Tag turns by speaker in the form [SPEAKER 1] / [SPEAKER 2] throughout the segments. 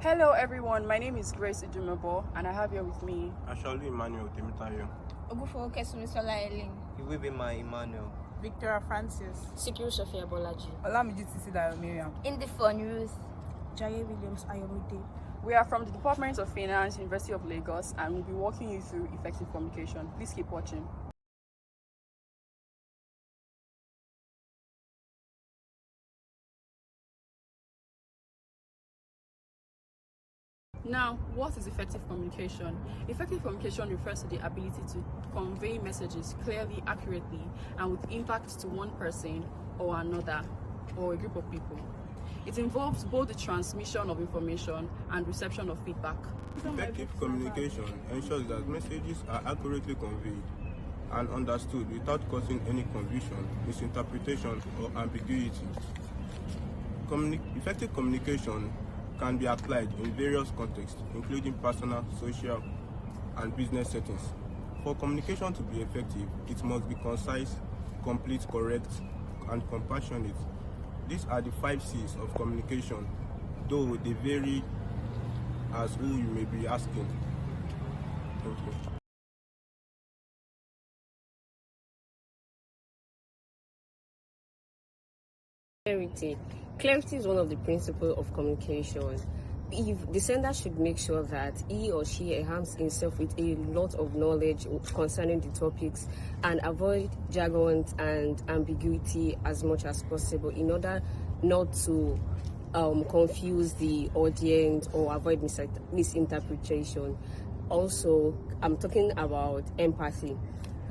[SPEAKER 1] Hello everyone, my name is Grace Idumebor and I have here with me
[SPEAKER 2] Asaolu Emmanuel Temitayo,
[SPEAKER 3] Ogunfowoke Sunmisola H,
[SPEAKER 4] Iwebema Emmanuel,
[SPEAKER 5] Victoria Francis,
[SPEAKER 3] Sikuru Sofia Bolaji,
[SPEAKER 5] Olamiju Titilayo Mariam,
[SPEAKER 3] Ndifon Ruth,
[SPEAKER 5] Jaiye-Williams Ayomide.
[SPEAKER 1] We are from the Department of Finance, University of Lagos, and we'll be walking you through effective communication. Please keep watching. Now, what is effective communication? Effective communication refers to the ability to convey messages clearly, accurately, and with impact to one person or another, or a group of people. It involves both the transmission of information and reception of feedback.
[SPEAKER 2] Effective communication ensures that messages are accurately conveyed and understood without causing any confusion, misinterpretation, or ambiguity. Effective communication can be applied in various contexts, including personal, social, and business settings. For communication to be effective, it must be concise, complete, correct, and compassionate. These are the 5 C's of communication, though they vary as who you may be asking. Thank you.
[SPEAKER 6] Clarity. Clarity is one of the principles of communication. If the sender should make sure that he or she enhances himself with a lot of knowledge concerning the topics and avoid jargons and ambiguity as much as possible in order not to confuse the audience or avoid misinterpretation. Also, I'm talking about empathy.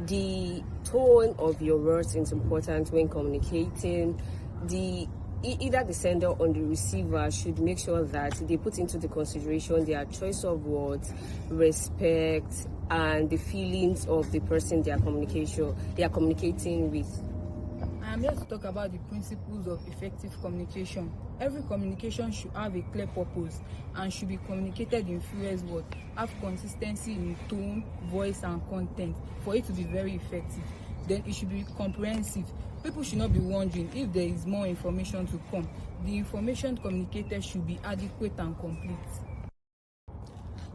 [SPEAKER 6] The tone of your words is important when communicating. Either the sender or the receiver should make sure that they put into the consideration their choice of words, respect, and the feelings of the person they are communicating with.
[SPEAKER 5] I'm here to talk about the principles of effective communication. Every communication should have a clear purpose and should be communicated in fewest words, have consistency in tone, voice, and content for it to be very effective. Then it should be comprehensive. People should not be wondering if there is more information to come. The information communicated should be adequate and complete.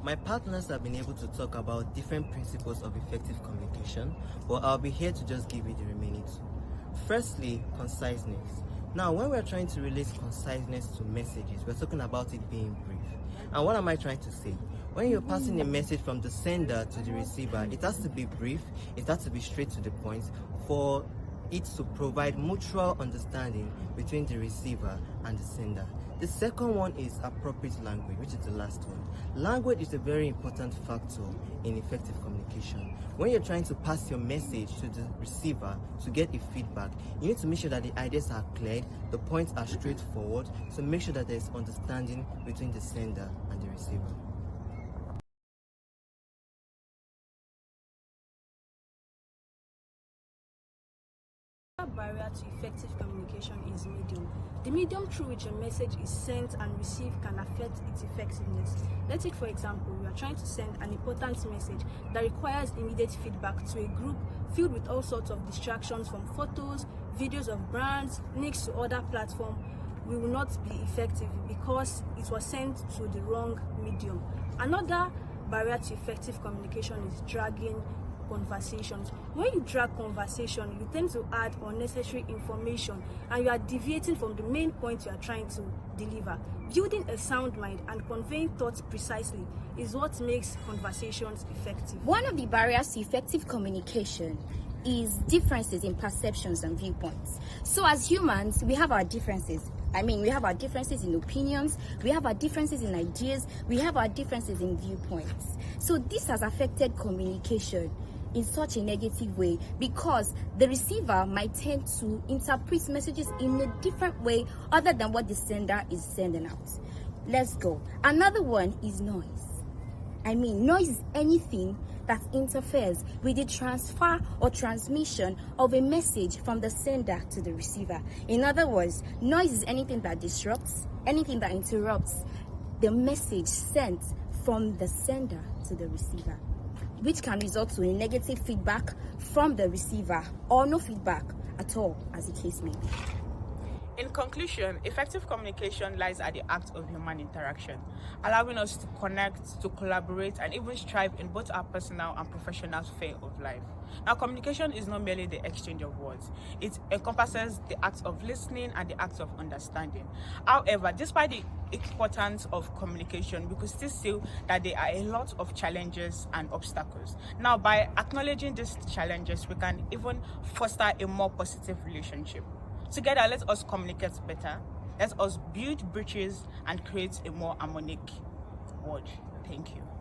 [SPEAKER 4] My partners have been able to talk about different principles of effective communication, but I'll be here to just give you the remaining 2. Firstly, conciseness. Now, when we're trying to relate conciseness to messages, we're talking about it being brief. And what am I trying to say? When you're passing a message from the sender to the receiver, it has to be brief, it has to be straight to the point for it to provide mutual understanding between the receiver and the sender. The second one is appropriate language, which is the last one. Language is a very important factor in effective communication. When you're trying to pass your message to the receiver to get a feedback, you need to make sure that the ideas are clear, the points are straightforward, so make sure that there's understanding between the sender and the receiver.
[SPEAKER 7] Barrier to effective communication is medium. The medium through which a message is sent and received can affect its effectiveness. Let's take for example, we are trying to send an important message that requires immediate feedback to a group filled with all sorts of distractions from photos, videos of brands, links to other platforms. We will not be effective because it was sent to the wrong medium. Another barrier to effective communication is dragging conversations. When you drag conversation, you tend to add unnecessary information and you are deviating from the main point you are trying to deliver. Building a sound mind and conveying thoughts precisely is what makes conversations effective.
[SPEAKER 3] One of the barriers to effective communication is differences in perceptions and viewpoints. So as humans, we have our differences. We have our differences in opinions, we have our differences in ideas, we have our differences in viewpoints. So this has affected communication in such a negative way because the receiver might tend to interpret messages in a different way other than what the sender is sending out. Let's go. Another one is noise. Noise is anything that interferes with the transfer or transmission of a message from the sender to the receiver. In other words, noise is anything that disrupts, anything that interrupts the message sent from the sender to the receiver, which can result to a negative feedback from the receiver or no feedback at all, as the case may be.
[SPEAKER 8] In conclusion, effective communication lies at the act of human interaction, allowing us to connect, to collaborate, and even strive in both our personal and professional sphere of life. Now, communication is not merely the exchange of words. It encompasses the act of listening and the act of understanding. However, despite the importance of communication, we could still see that there are a lot of challenges and obstacles. Now, by acknowledging these challenges, we can even foster a more positive relationship. Together, let us communicate better. Let us build bridges and create a more harmonic world. Thank you.